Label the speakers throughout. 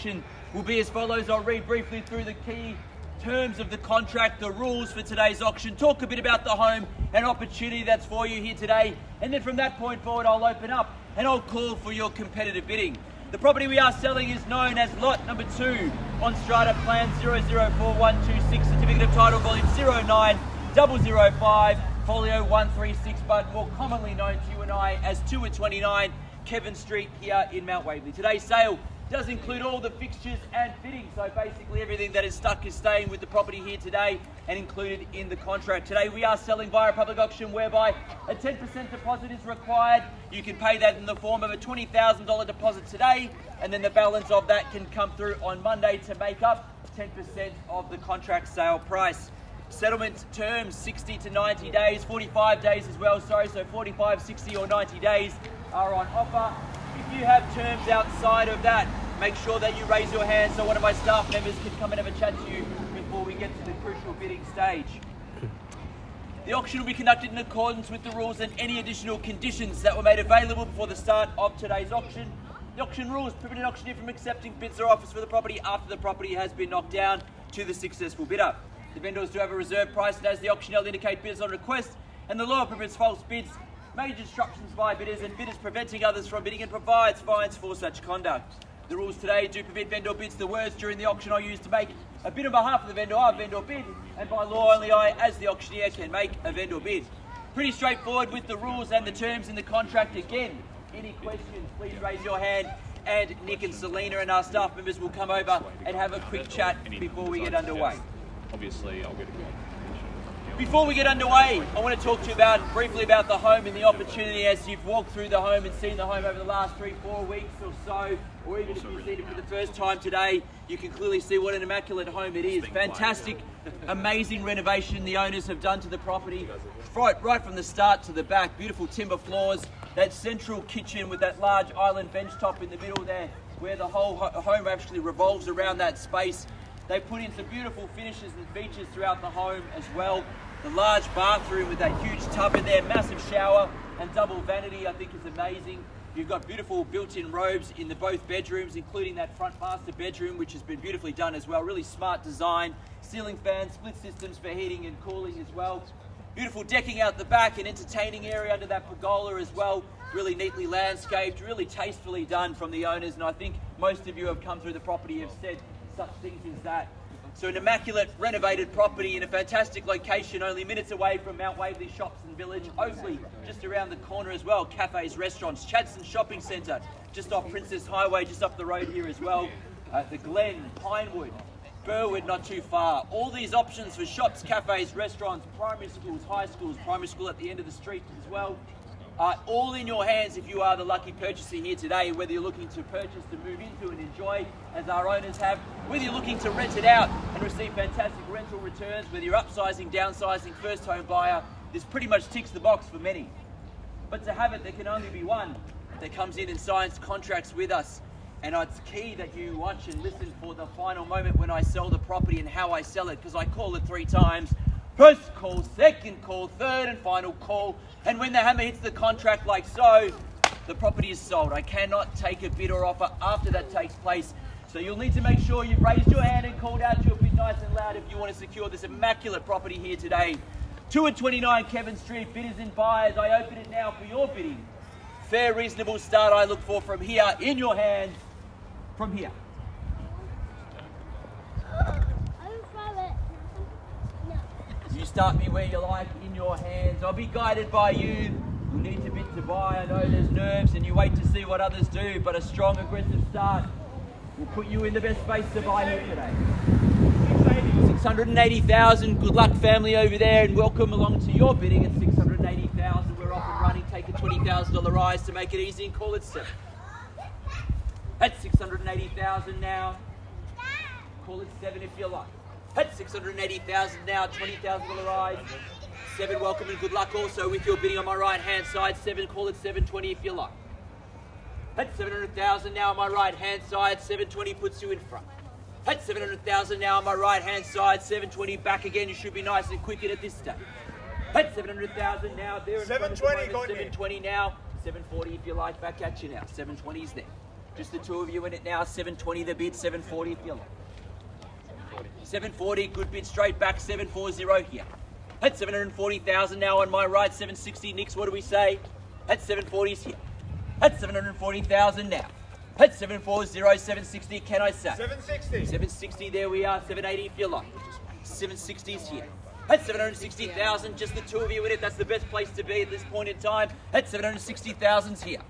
Speaker 1: auction will be as follows. I'll read briefly through the key terms of the contract, the rules for today's auction, talk a bit about the home and opportunity that's for you here today, and then from that point forward I'll open up and I'll call for your competitive bidding. The property we are selling is known as lot number 2 on strata plan 004126, certificate of title volume 09005, folio 136, but more commonly known to you and I as 229 Kevin Street here in Mount Waverley. Today's sale does include all the fixtures and fittings, so basically everything that is stuck is staying with the property here today and included in the contract. Today we are selling via public auction whereby a 10% deposit is required. You can pay that in the form of a $20,000 deposit today, and then the balance of that can come through on Monday to make up 10% of the contract sale price. Settlement terms 60 to 90 days, 45 days as well, so 45, 60 or 90 days are on offer. If you have terms outside of that, make sure that you raise your hand so one of my staff members can come and have a chat to you before we get to the crucial bidding stage. The auction will be conducted in accordance with the rules and any additional conditions that were made available before the start of today's auction. The auction rules prevent an auctioneer from accepting bids or offers for the property after the property has been knocked down to the successful bidder. The vendors do have a reserve price, and as the auctioneer will indicate bids on request, and the law prohibits false bids, major disruptions by bidders, and bidders preventing others from bidding, and provides fines for such conduct. The rules today do permit vendor bids. The words during the auction are used to make a bid on behalf of the vendor are vendor bid, and by law only I, as the auctioneer, can make a vendor bid. Pretty straightforward with the rules and the terms in the contract. Again, any questions, please raise your hand, and Nick and Selena and our staff members will come over and have a quick chat before we get underway.
Speaker 2: Obviously, I'll get a
Speaker 1: Before we get underway, I want to talk to you briefly about the home and the opportunity as you've walked through the home and seen the home over the last 3-4 weeks or so, or even if you've seen it for the first time today, you can clearly see what an immaculate home it is. Fantastic, amazing renovation the owners have done to the property, right from the start to the back. Beautiful timber floors, that central kitchen with that large island bench top in the middle there, where the whole home actually revolves around that space. They put in some beautiful finishes and features throughout the home as well. The large bathroom with that huge tub in there, massive shower and double vanity, I think is amazing. You've got beautiful built-in robes in both bedrooms, including that front master bedroom, which has been beautifully done as well. Really smart design, ceiling fans, split systems for heating and cooling as well. Beautiful decking out the back, an entertaining area under that pergola as well. Really neatly landscaped, really tastefully done from the owners, and I think most of you have come through the property have said such things as that. So an immaculate renovated property in a fantastic location, only minutes away from Mount Waverley Shops and Village, Oakley just around the corner as well, cafes, restaurants, Chadstone Shopping Centre just off Princess Highway, just up the road here as well, the Glen, Pinewood, Burwood not too far. All these options for shops, cafes, restaurants, primary schools, high schools, primary school at the end of the street as well, are all in your hands if you are the lucky purchaser here today, whether you're looking to purchase to move into and enjoy as our owners have, whether you're looking to rent it out and receive fantastic rental returns, whether you're upsizing, downsizing, first home buyer, this pretty much ticks the box for many. But to have it, there can only be one that comes in and signs contracts with us. And it's key that you watch and listen for the final moment when I sell the property and how I sell it, because I call it 3 times. First call, second call, third and final call. And when the hammer hits the contract like so, the property is sold. I cannot take a bid or offer after that takes place. So you'll need to make sure you've raised your hand and called out your bid nice and loud if you want to secure this immaculate property here today. 229 Kevin Street, bidders and buyers, I open it now for your bidding. Fair, reasonable start I look for from here, in your hand, from here. You start me where you like, in your hands. I'll be guided by you. You'll need to bid to buy. I know there's nerves and you wait to see what others do, but a strong, aggressive start will put you in the best space to buy here today. 680,000. Good luck, family over there, and welcome along to your bidding at 680,000. We're off and running. Take a $20,000 rise to make it easy and call it 7. At 680,000 now. Call it 7 if you like. At 680,000 now, $20,000 rise. 7, welcome and good luck also with your bidding on my right hand side. 7, call it 720 if you like. At 700,000 now on my right hand side. 720 puts you in front. At 700,000 now on my right hand side. 720 back again. You should be nice and quick at this stage. At 700,000 now, there in
Speaker 3: 720,
Speaker 1: front of the 720 now. 740 if you like, back at you now. 720 is there. Just the two of you in it now. 720 the bid, 740 if you like. 740, good bid straight back, 740 here. At 740,000 now on my right, 760. Nix, what do we say? At 740's here. At 740,000 now. At 740, 760, can I say?
Speaker 3: 760.
Speaker 1: 760, there we are. 780 if you like. 760's here. At 760,000, just the two of you in it. That's the best place to be at this point in time. At 760,000's here.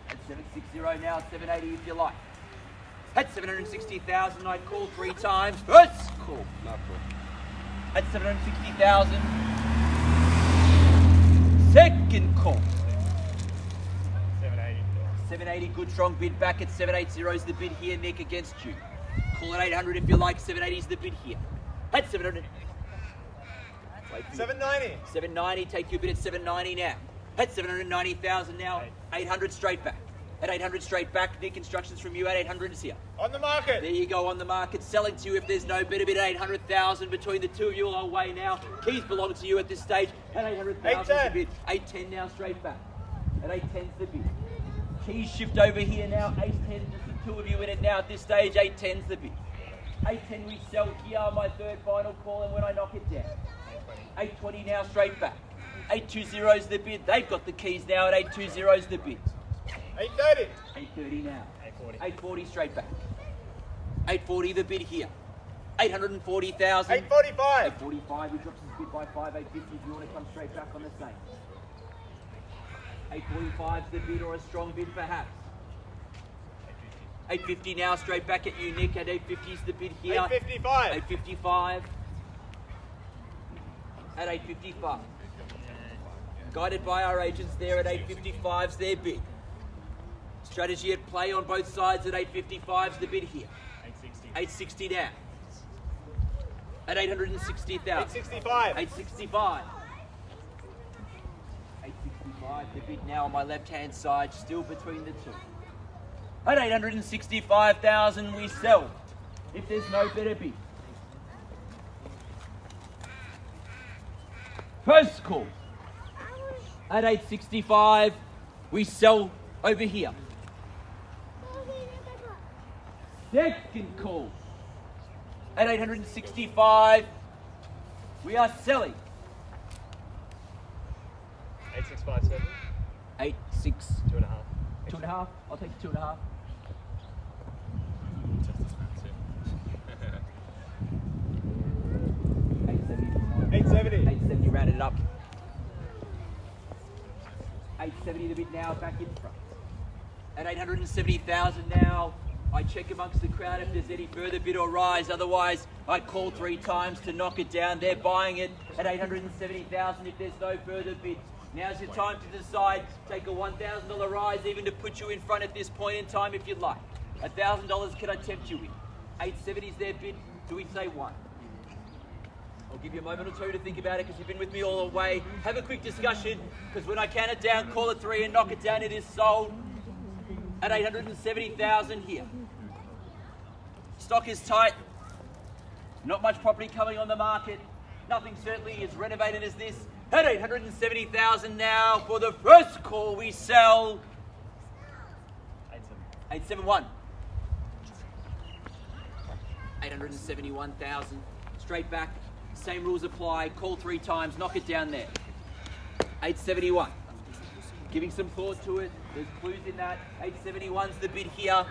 Speaker 1: At 760 now, 780 if you like. At 760,000, I'd call 3 times. First call.
Speaker 2: Not cool.
Speaker 1: At 760,000. Second call.
Speaker 3: 780.
Speaker 1: 780, good strong bid back at 780 is the bid here, Nick, against you. Call it 800 if you like, 780 is the bid here. At 700.
Speaker 3: 790.
Speaker 1: 790, take your bid at 790 now. At 790,000 now, 800 straight back. At 800 straight back, Nick, instructions from you at 800 is here.
Speaker 3: On the market.
Speaker 1: There you go, on the market, selling to you if there's no better bid at 800,000 between the two of you all way now. Keys belong to you at this stage. At 800,000 is the bid. 810 now straight back. At 810's the bid. Keys shift over here now. 810, just the two of you in it now at this stage. 810's the bid. 810 we sell here, my third final call, and when I knock it down. 820 now straight back. 820's the bid. They've got the keys now at 820's the bid.
Speaker 3: 830.
Speaker 1: 830 now.
Speaker 3: 840.
Speaker 1: 840 straight back. 840 the bid here. 840,000.
Speaker 3: 845.
Speaker 1: 845, he drops his bid by 5. 850 if you want to come straight back on the same. 845's the bid, or a strong bid perhaps. 850 now straight back at you, Nick. At 850's the bid here.
Speaker 3: 855.
Speaker 1: 855. At 855. Guided by our agents there at 855's their bid. Strategy at play on both sides at 855's the bid here. 860 now. At 860,000.
Speaker 3: 865.
Speaker 1: 865. 865, the bid now on my left-hand side, still between the two. At 865,000 we sell, if there's no better bid. First call. At 865, we sell over here. Second call. At 865, we are selling.
Speaker 3: 8657.
Speaker 1: 86.
Speaker 3: 2.5.
Speaker 1: 2.5. I'll take the 2.5.
Speaker 3: 870.
Speaker 1: 870, rounded it up. 870 the bid now, back in front. At 870,000 now, I check amongst the crowd if there's any further bid or rise. Otherwise, I call 3 times to knock it down. They're buying it at 870,000 if there's no further bid. Now's your time to decide. Take a $1,000 rise, even to put you in front at this point in time if you'd like. $1,000 can I tempt you with? 870's their bid. Do we say 1? I'll give you a moment or two to think about it because you've been with me all the way. Have a quick discussion because when I count it down, call it 3 and knock it down, it is sold at 870,000 here. Stock is tight. Not much property coming on the market. Nothing certainly as renovated as this. At 870,000 now for the first call we sell. 871. 871,000. Straight back. Same rules apply. Call 3 times. Knock it down there. 871. Giving some thought to it. There's clues in that. 871's the bid here.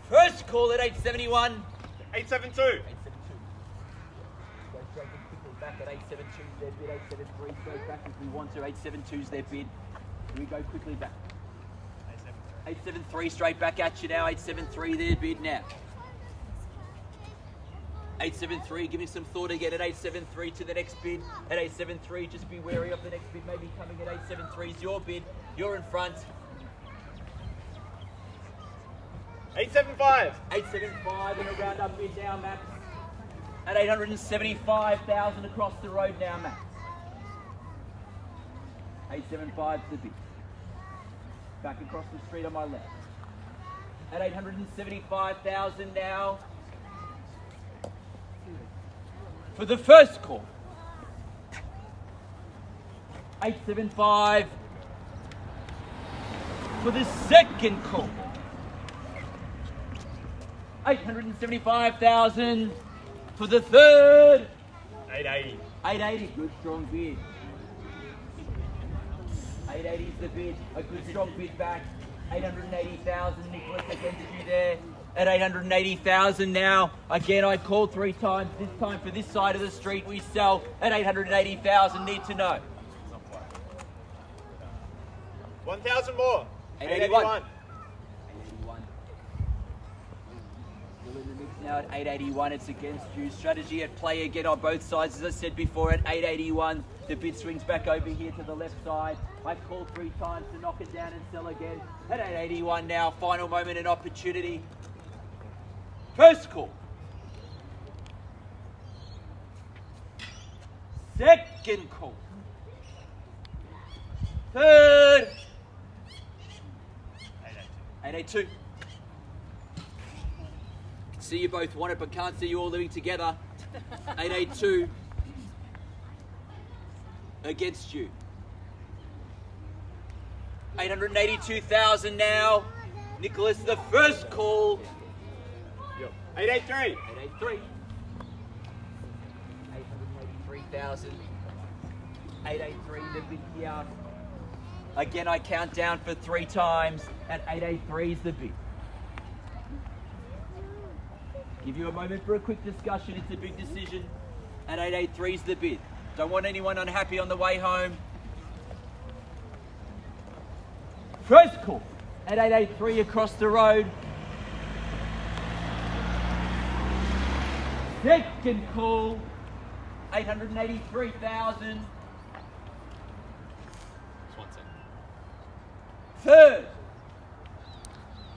Speaker 1: First call at 871.
Speaker 3: 872.
Speaker 1: 872. Go straight and quickly back at 872's their bid. 873 straight back if we want to. 872's their bid. We go quickly back. 873 straight back at you now. 873 their bid now. 873, giving some thought again at 873 to the next bid. At 873, just be wary of the next bid maybe coming at 873 is your bid. You're in front.
Speaker 3: 875.
Speaker 1: 875 and a round up bid now, Max. At 875,000 across the road now, Max. 875's the bid. Back across the street on my left. At 875,000 now. For the first call. 875 for the second call. 875,000 for the third.
Speaker 3: 880.
Speaker 1: 880, good strong bid. 880 is the bid, a good strong bid back. 880,000, Nicholas against you there. At 880,000 now. Again, I called 3 times. This time for this side of the street, we sell at 880,000. Need to know.
Speaker 3: 1,000 more.
Speaker 1: 881. 881. Still in the mix now at 881. It's against you. Strategy at play again on both sides. As I said before, at 881, the bid swings back over here to the left side. I called 3 times to knock it down and sell again. At 881 now, final moment and opportunity. First call. Second call. Third. 882. See you both want it, but can't see you all living together. 882 against you. 882,000 now. Nicholas, the first call.
Speaker 3: 883.
Speaker 1: 883. 883,000. 883 the bid here. Again, I count down for 3 times. At 883 is the bid. Give you a moment for a quick discussion. It's a big decision. At 883 is the bid. Don't want anyone unhappy on the way home. First call at 883 across the road. Second call, 883,000. Third.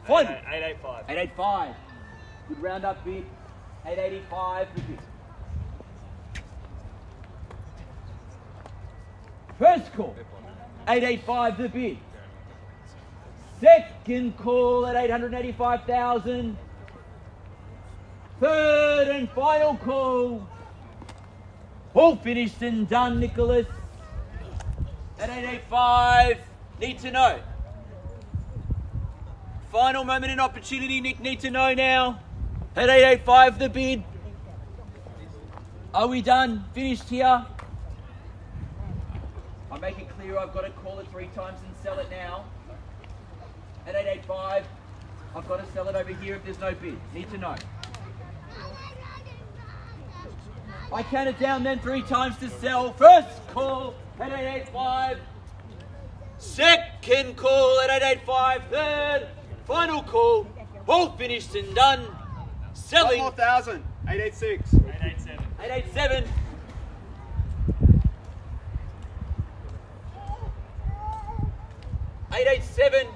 Speaker 1: Final.
Speaker 3: 885.
Speaker 1: 885. Good round up bid. 885 the bid. First call, 885 the bid. Second call at 885,000. Third and final call. All finished and done, Nicholas. At 885, need to know. Final moment and opportunity, Nick, need to know now. At 885 the bid. Are we done? Finished here? I make it clear I've got to call it 3 times and sell it now. At 885, I've got to sell it over here if there's no bid. Need to know. I count it down then 3 times to sell. First call at 885. Second call at 885. Third, final call. All finished and done. Selling.
Speaker 3: 1,000. 886.
Speaker 2: 887.
Speaker 1: 887. 887.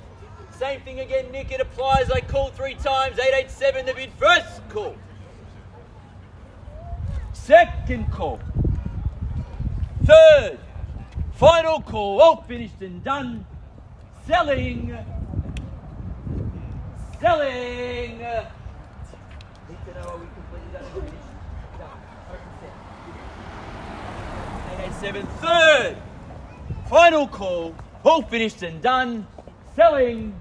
Speaker 1: Same thing again, Nick. It applies. I called 3 times. 887 the bid. First call. Second call. Third. Final call. All finished and done. Selling. Selling. Need to know, are we completely done and finished? Done. Open set. 887. Third. Final call. All finished and done. Selling.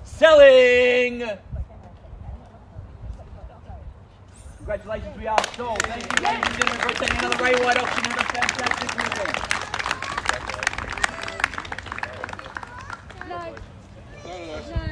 Speaker 1: Selling. Congratulations, we are sold. Thank you, ladies and gentlemen, for attending another Ray White auction. Have a fantastic weekend.